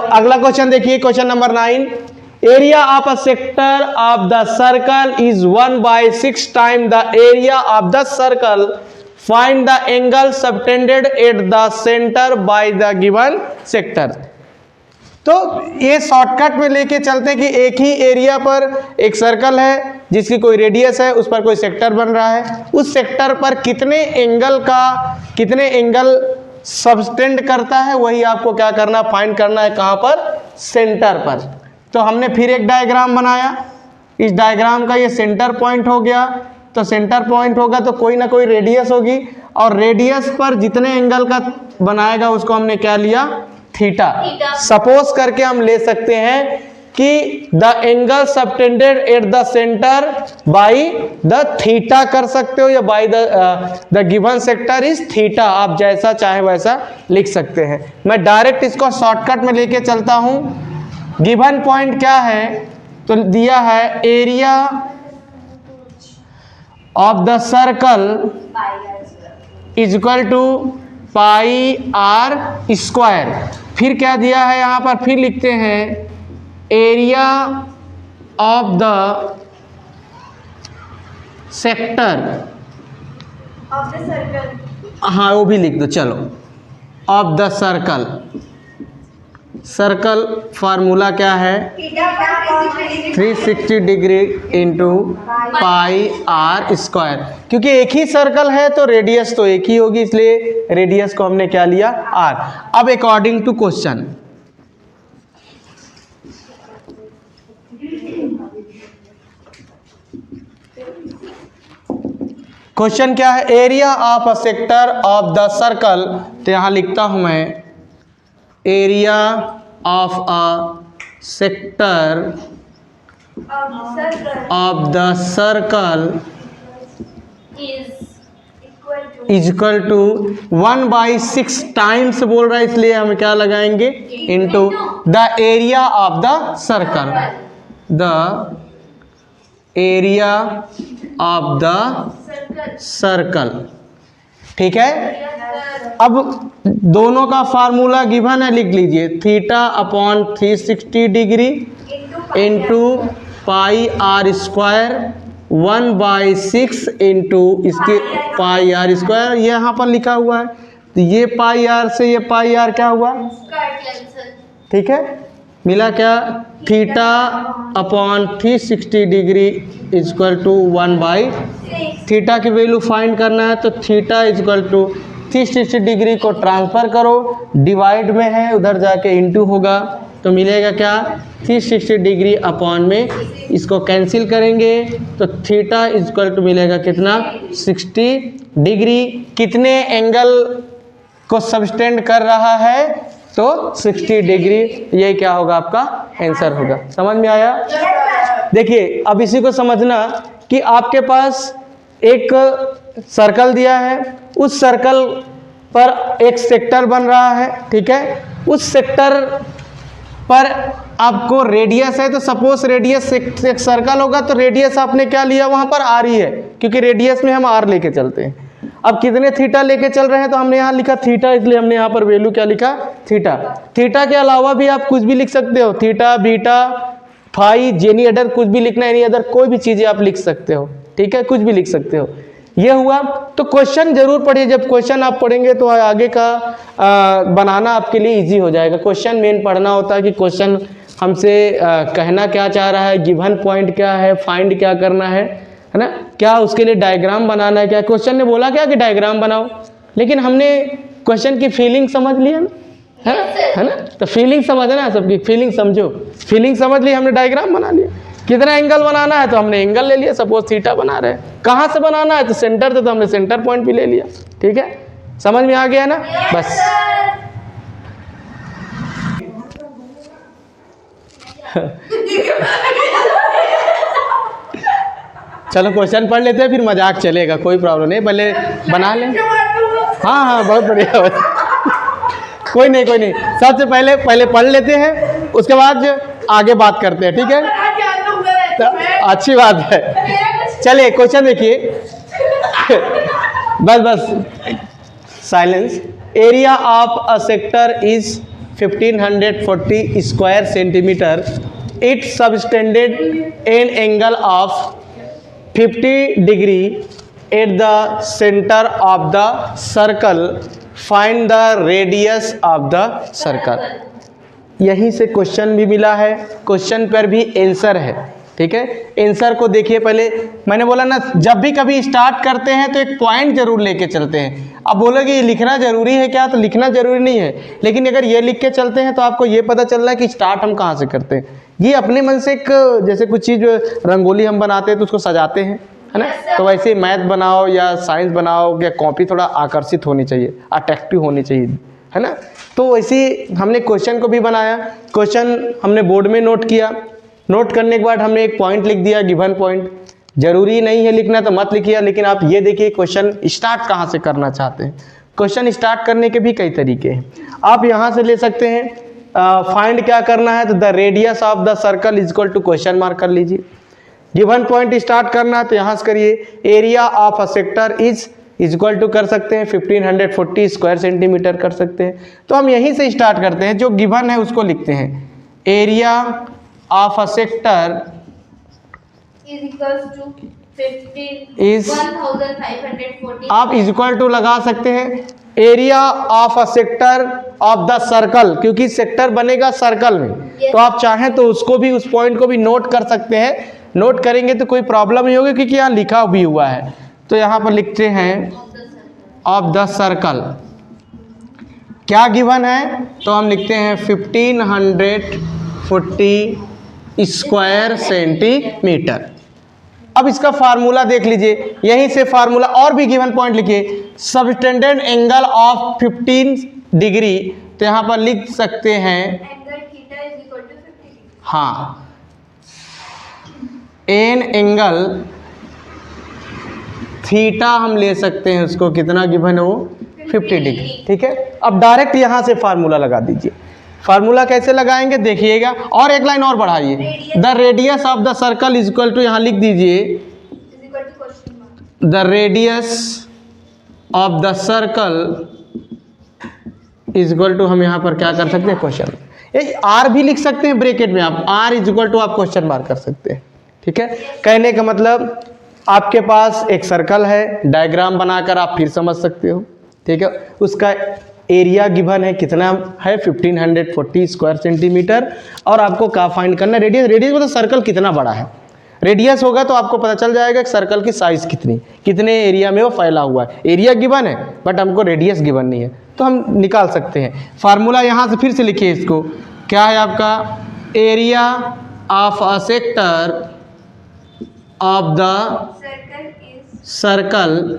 अगला क्वेश्चन देखिए, question number 9, area of a sector of the circle is 1/6 time the area of the circle, find the angle subtended at the centre by the given sector. तो ये shortcut में लेके चलते हैं कि एक ही एरिया पर एक सर्कल है जिसकी कोई रेडियस है, उस पर कोई सेक्टर बन रहा है, उस सेक्टर पर कितने एंगल सबटेंड करता है, वही आपको क्या करना, फाइंड करना है। कहाँ पर? सेंटर पर। तो हमने फिर एक डायग्राम बनाया, इस डायग्राम का ये सेंटर पॉइंट हो गया, तो सेंटर पॉइंट होगा तो कोई ना कोई रेडियस होगी, और रेडियस पर जितने एंगल का बनाएगा उसको हमने क्या लिया, थीटा। सपोज करके हम ले सकते हैं कि the angle subtended at the centre by the theta कर सकते हो, या by the given sector is theta, आप जैसा चाहे वैसा लिख सकते हैं। मैं डायरेक्ट इसको शॉर्टकट में लेके चलता हूं। गिवन पॉइंट क्या है, तो दिया है area of the circle is equal to pi r square. फिर क्या दिया है यहाँ पर, फिर लिखते हैं area of the sector of the circle, हाँ वो भी लिख दो, चलो, of the circle. Circle formula क्या है, 360 degree into pi r square. क्योंकि एक ही सर्कल है तो रेडियस तो एक ही होगी, इसलिए रेडियस को हमने क्या लिया, आर। अब अकॉर्डिंग टू क्वेश्चन, क्वेश्चन क्या है, area of a sector of the circle. तो यहां लिखता हूं मैं area of a sector of the circle is equal to 1/6 times बोल रहा है, इसलिए हम क्या लगाएंगे, into the area of the circle, the area of the circle. ठीक है। अब दोनों का फार्मूला गिवन है, लिख लीजिए, theta upon 360 degree into pi r square 1/6 into इसके पाई आर स्क्वायर, ये यहाँ पर लिखा हुआ है। तो ये पाई आर से ये पाई आर क्या हुआ, ठीक है, मिला क्या, theta upon 360 degree equal to 1/6। Theta की वैल्यू फाइंड करना है, तो थीटा इक्वल टू 360 डिग्री को ट्रांसफर करो, डिवाइड में है उधर जाके इंटू होगा, तो मिलेगा क्या, 360 डिग्री अपॉन में इसको कैंसिल करेंगे तो थीटा इक्वल टू मिलेगा कितना, 60 डिग्री। कितने एंगल को सबटेंड कर रहा है, तो 60 डिग्री, ये क्या होगा, आपका आंसर होगा। समझ में आया? देखिए अब इसी को समझना कि आपके पास एक सर्कल दिया है, उस सर्कल पर एक सेक्टर बन रहा है, ठीक है, उस सेक्टर पर आपको रेडियस है, तो सपोज रेडियस एक सर्कल होगा तो रेडियस आपने क्या लिया, वहां पर आर ही है, क्योंकि रेडियस में हम आर लेके चलते हैं। अब कितने थीटा लेके चल रहे हैं, तो हमने यहाँ लिखा थीटा, इसलिए हमने यहाँ पर वैल्यू क्या लिखा, थीटा। थीटा के अलावा भी आप कुछ भी लिख सकते हो, theta, beta, phi, any other, कुछ भी लिखना, एनी अदर कोई भी चीजें आप लिख सकते हो, ठीक है, कुछ भी लिख सकते हो। ये हुआ। तो क्वेश्चन जरूर पढ़िए, जब क्वेश्चन आप पढ़ेंगे तो आगे का बनाना आपके लिए इजी हो जाएगा। क्वेश्चन मेन पढ़ना होता है कि क्वेश्चन हमसे कहना क्या चाह रहा है, गिवन पॉइंट क्या है, फाइंड क्या करना है ना, क्या उसके लिए डायग्राम बनाना है, क्या क्वेश्चन ने बोला क्या कि डायग्राम बनाओ, लेकिन हमने क्वेश्चन की फीलिंग समझ लिया ना, है ना, तो फीलिंग समझना है, सबकी फीलिंग समझो, फीलिंग समझ ली, हमने डायग्राम बना लिया। कितना एंगल बनाना है, तो हमने एंगल ले लिया, सपोज थीटा बना रहे हैं, कहाँ से बनाना है, तो सेंटर से, तो हमने सेंटर पॉइंट भी ले लिया। ठीक है, समझ में आ गया ना, बस। चलो क्वेश्चन पढ़ लेते हैं, फिर मजाक चलेगा, कोई प्रॉब्लम नहीं, भले बना लें। हाँ हाँ, बहुत बढ़िया। कोई नहीं कोई नहीं, सबसे पहले पढ़ लेते हैं, उसके बाद आगे बात करते हैं, ठीक है, तो अच्छी बात है। चलिए क्वेश्चन देखिए। बस silence. Area of a sector is 1540 square centimetre, it subtended an angle of 50 degree at the centre of the circle, find the radius of the circle. यहीं से क्वेश्चन भी मिला है, क्वेश्चन पर भी आंसर है। ठीक है, आंसर को देखिए पहले। मैंने बोला ना, जब भी कभी स्टार्ट करते हैं तो एक पॉइंट जरूर लेके चलते हैं। अब बोलोगे ये लिखना जरूरी है क्या, तो लिखना जरूरी नहीं है, लेकिन अगर ये लिख के चलते हैं तो आपको ये पता चल रहा है कि स्टार्ट हम कहाँ से करते हैं। ये अपने मन से एक, जैसे कुछ चीज़ रंगोली हम बनाते हैं तो उसको सजाते हैं, है ना, तो वैसे मैथ बनाओ या साइंस बनाओ या कॉपी थोड़ा आकर्षित होनी चाहिए, अट्रैक्टिव होनी चाहिए, है ना। तो वैसे हमने क्वेश्चन को भी बनाया, क्वेश्चन हमने बोर्ड में नोट किया, नोट करने के बाद हमने एक पॉइंट लिख दिया, गिवन पॉइंट। जरूरी नहीं है लिखना तो मत लिखिए, लेकिन आप ये देखिए क्वेश्चन स्टार्ट कहाँ से करना चाहते हैं। क्वेश्चन स्टार्ट करने के भी कई तरीके हैं, आप यहाँ से ले सकते हैं। फाइंड क्या करना है, तो the radius of the circle is equal to question mark कर लीजिए। गिवन पॉइंट स्टार्ट करना है तो यहाँ से करिए, area of a sector is equal to कर सकते हैं 1540 स्क्वायर सेंटीमीटर कर सकते हैं। तो हम यहीं से स्टार्ट करते हैं, जो गिवन है उसको लिखते हैं। Area of a sector is equals to 15 Is- 1540। आप इज इक्वल टू लगा सकते हैं area of a sector of the circle, क्योंकि सेक्टर बनेगा सर्कल में। तो आप चाहें तो उसको भी, उस पॉइंट को भी नोट कर सकते हैं। नोट करेंगे तो कोई प्रॉब्लम नहीं होगी, क्योंकि यहाँ लिखा भी हुआ है। तो यहाँ पर लिखते हैं ऑफ द सर्कल, क्या गिवन है, तो हम लिखते हैं 1540 स्क्वायर सेंटीमीटर। अब इसका फार्मूला देख लीजिए, यहीं से फार्मूला, और भी गिवन पॉइंट लिखिए, सबटेंडेड एंगल ऑफ 15 डिग्री, तो यहाँ पर लिख सकते हैं, angle theta is equal to 50। हाँ, एन एंगल थीटा हम ले सकते हैं, उसको कितना गिवन है वो 50 डिग्री। ठीक है, अब डायरेक्ट यहाँ से फार्मूला लगा दीजिए। फार्मूला कैसे लगाएंगे देखिएगा, और एक लाइन और बढ़ाइए, the radius of the circle is equal to, यहाँ लिख दीजिए, is equal to question mark. The radius of the circle is equal to, हम यहाँ पर क्या कर सकते हैं, क्वेश्चन। ये आर भी लिख सकते हैं ब्रैकेट में, आप आर इज इक्वल टू आप क्वेश्चन मार्क कर सकते हैं। ठीक है, कहने का मतलब आपके पास एक सर्कल है, डायग्राम बनाकर आप फिर समझ सकते हो। ठीक है, उसका एरिया गिवन है, कितना है 1540 स्क्वायर सेंटीमीटर, और आपको क्या फाइंड करना है, रेडियस। रेडियस मतलब सर्कल कितना बड़ा है, रेडियस होगा तो आपको पता चल जाएगा कि सर्कल की साइज कितनी, कितने एरिया में वो फैला हुआ है। एरिया गिवन है बट हमको रेडियस गिवन नहीं है, तो हम निकाल सकते हैं। फार्मूला यहाँ से फिर से लिखिए, इसको क्या है आपका, area of a sector of the circle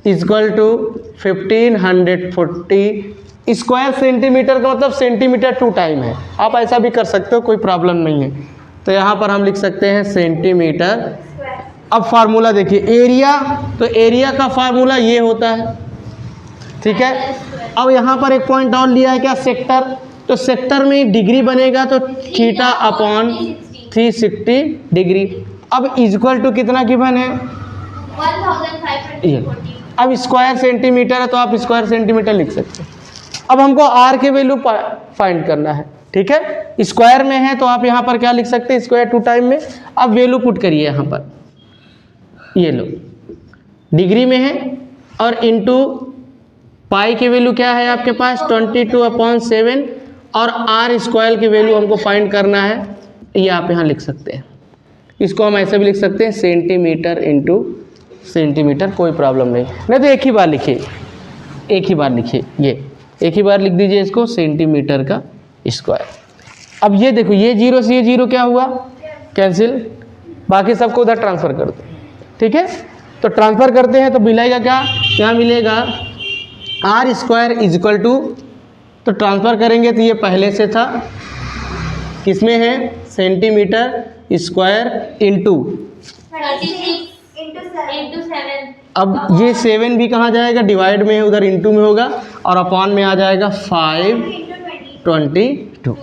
equal to 1540 square centimetre, का मतलब सेंटीमीटर टू टाइम है, आप ऐसा भी कर सकते हो, कोई प्रॉब्लम नहीं है। तो यहाँ पर हम लिख सकते हैं सेंटीमीटर। अब फार्मूला देखिए, एरिया, तो एरिया का फार्मूला ये होता है। ठीक है, अब यहाँ पर एक पॉइंट और लिया है, क्या, सेक्टर। तो सेक्टर में डिग्री बनेगा तो थीटा अपॉन 360 डिग्री। अब इक्वल टू कितना गिवन है, 1540। अब स्क्वायर सेंटीमीटर है तो आप स्क्वायर सेंटीमीटर लिख सकते हैं। अब हमको आर के वैल्यू फाइंड करना है। ठीक है, स्क्वायर में है तो आप यहाँ पर क्या लिख सकते हैं, स्क्वायर टू टाइम में। अब वैल्यू पुट करिए यहाँ पर, ये लो, डिग्री में है, और इनटू पाई की वैल्यू क्या है आपके पास 22/7, और आर स्क्वायर की वैल्यू हमको फाइंड करना है, ये आप यहाँ लिख सकते हैं। इसको हम ऐसे भी लिख सकते हैं, सेंटीमीटर इंटू सेंटीमीटर, कोई प्रॉब्लम नहीं तो एक ही बार लिखिए, एक ही बार लिखिए, ये एक ही बार लिख दीजिए इसको, सेंटीमीटर का स्क्वायर। अब ये देखो, ये जीरो से ये जीरो क्या हुआ, कैंसिल, बाकी सबको उधर ट्रांसफ़र कर दो। ठीक है, तो ट्रांसफ़र करते हैं तो मिलेगा क्या, क्या मिलेगा, r square is equal to, तो ट्रांसफ़र करेंगे तो ये पहले से था, किसमें है, सेंटीमीटर स्क्वायर इंटू 36 into 7। अब ये 7 भी कहाँ जाएगा, डिवाइड में है, उधर इंटू में होगा, और अपॉन में आ जाएगा 5/22।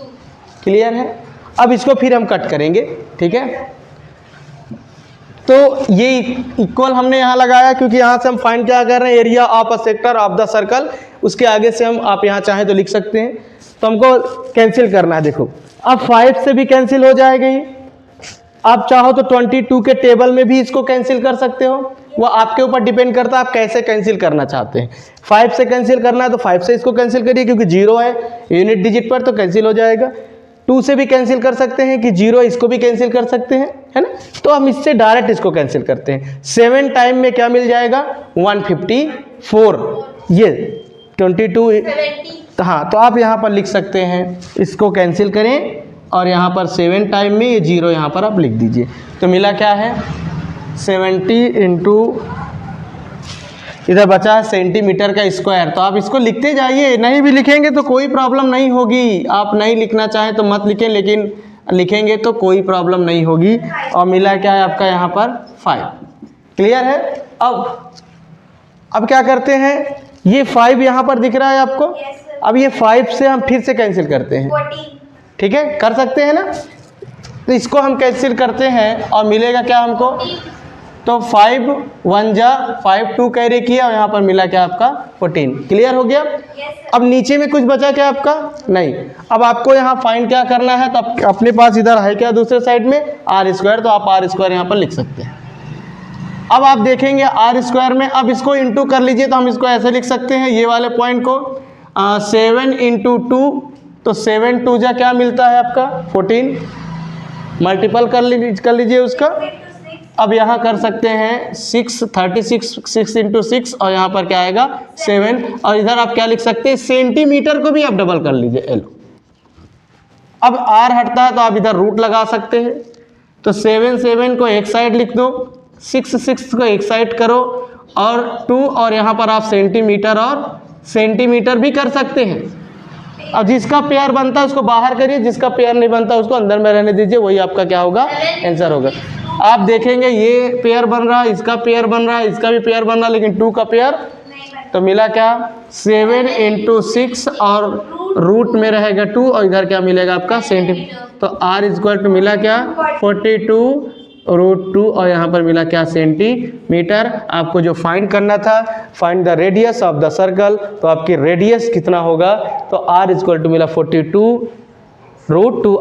क्लियर है। अब इसको फिर हम कट करेंगे। ठीक है, तो ये इक्वल हमने यहाँ लगाया, क्योंकि यहाँ से हम फाइंड क्या कर रहे हैं, area of a sector of the circle. उसके आगे से हम, आप यहाँ चाहें तो लिख सकते हैं, तो हमको कैंसिल करना है। देखो अब 5 से भी कैंसिल हो जाएगा ये। आप चाहो तो 22 के टेबल में भी इसको कैंसिल कर सकते हो, वो आपके ऊपर डिपेंड करता है आप कैसे कैंसिल करना चाहते हैं। 5 से कैंसिल करना है तो 5 से इसको कैंसिल करिए, क्योंकि 0 है यूनिट डिजिट पर तो कैंसिल हो जाएगा। 2 से भी कैंसिल कर सकते हैं कि 0 इसको भी कैंसिल कर सकते हैं, है ना। तो हम इससे डायरेक्ट इसको कैंसिल करते हैं। 7 टाइम में क्या मिल जाएगा 154, ये 22 70 हाँ, तो आप यहाँ पर लिख सकते हैं, इसको कैंसिल करें और यहाँ पर 7 टाइम में ये 0 यहाँ पर आप लिख दीजिए। तो मिला क्या है 70 इंटू इधर बचा है सेंटीमीटर का स्क्वायर। तो आप इसको लिखते जाइए, नहीं भी लिखेंगे तो कोई प्रॉब्लम नहीं होगी। आप नहीं लिखना चाहें तो मत लिखें, लेकिन लिखेंगे तो कोई प्रॉब्लम नहीं होगी। और मिला क्या है आपका यहाँ पर 5। क्लियर है। अब क्या करते हैं, ये 5 यहाँ पर दिख रहा है आपको। Yes, sir. अब ये 5 से हम फिर से कैंसिल करते हैं, 14 ठीक है, कर सकते हैं ना। तो इसको हम कैंसिल करते हैं और मिलेगा क्या हमको, तो 5 1 जा 5 2 कैरी किया और यहाँ पर मिला क्या आपका 14। क्लियर हो गया। Yes, sir. अब नीचे में कुछ बचा क्या आपका, नहीं। अब आपको यहाँ फाइंड क्या करना है, तो अपने पास इधर है क्या दूसरे साइड में r², तो आप r² यहाँ पर लिख सकते हैं। अब आप देखेंगे r² में, अब इसको इंटू कर लीजिए, तो हम इसको ऐसे लिख सकते हैं, ये वाले पॉइंट को 7 इंटू 2, तो 7 2 जा क्या मिलता है आपका 14, मल्टीपल कर लीजिए उसका। अब यहाँ कर सकते हैं 6 इंटू 6 और यहाँ पर क्या आएगा 7, और इधर आप क्या लिख सकते हैं, सेंटीमीटर को भी आप डबल कर लीजिए l। अब r हटता है तो आप इधर रूट लगा सकते हैं, तो 7 को एक साइड लिख दो, 6 को एक साइड करो, और 2 और यहाँ पर आप सेंटीमीटर और सेंटीमीटर भी कर सकते हैं। अब जिसका पेयर बनता है उसको बाहर करिए, जिसका पेयर नहीं बनता उसको अंदर में रहने दीजिए, वही आपका क्या होगा आंसर होगा। आप देखेंगे ये पेयर बन रहा है, इसका पेयर बन रहा है, इसका भी पेयर बन रहा है, लेकिन 2 का पेयर, तो मिला क्या 7 इंटू 6 और रूट में रहेगा 2 और इधर क्या मिलेगा आपका सेंटीमीटर। तो r² मिला क्या 42 रूट 2 और यहाँ पर मिला क्या सेंटीमीटर। आपको जो फाइंड करना था, find the radius of the circle, तो आपकी रेडियस कितना होगा, तो r मिला 42 रूट 2।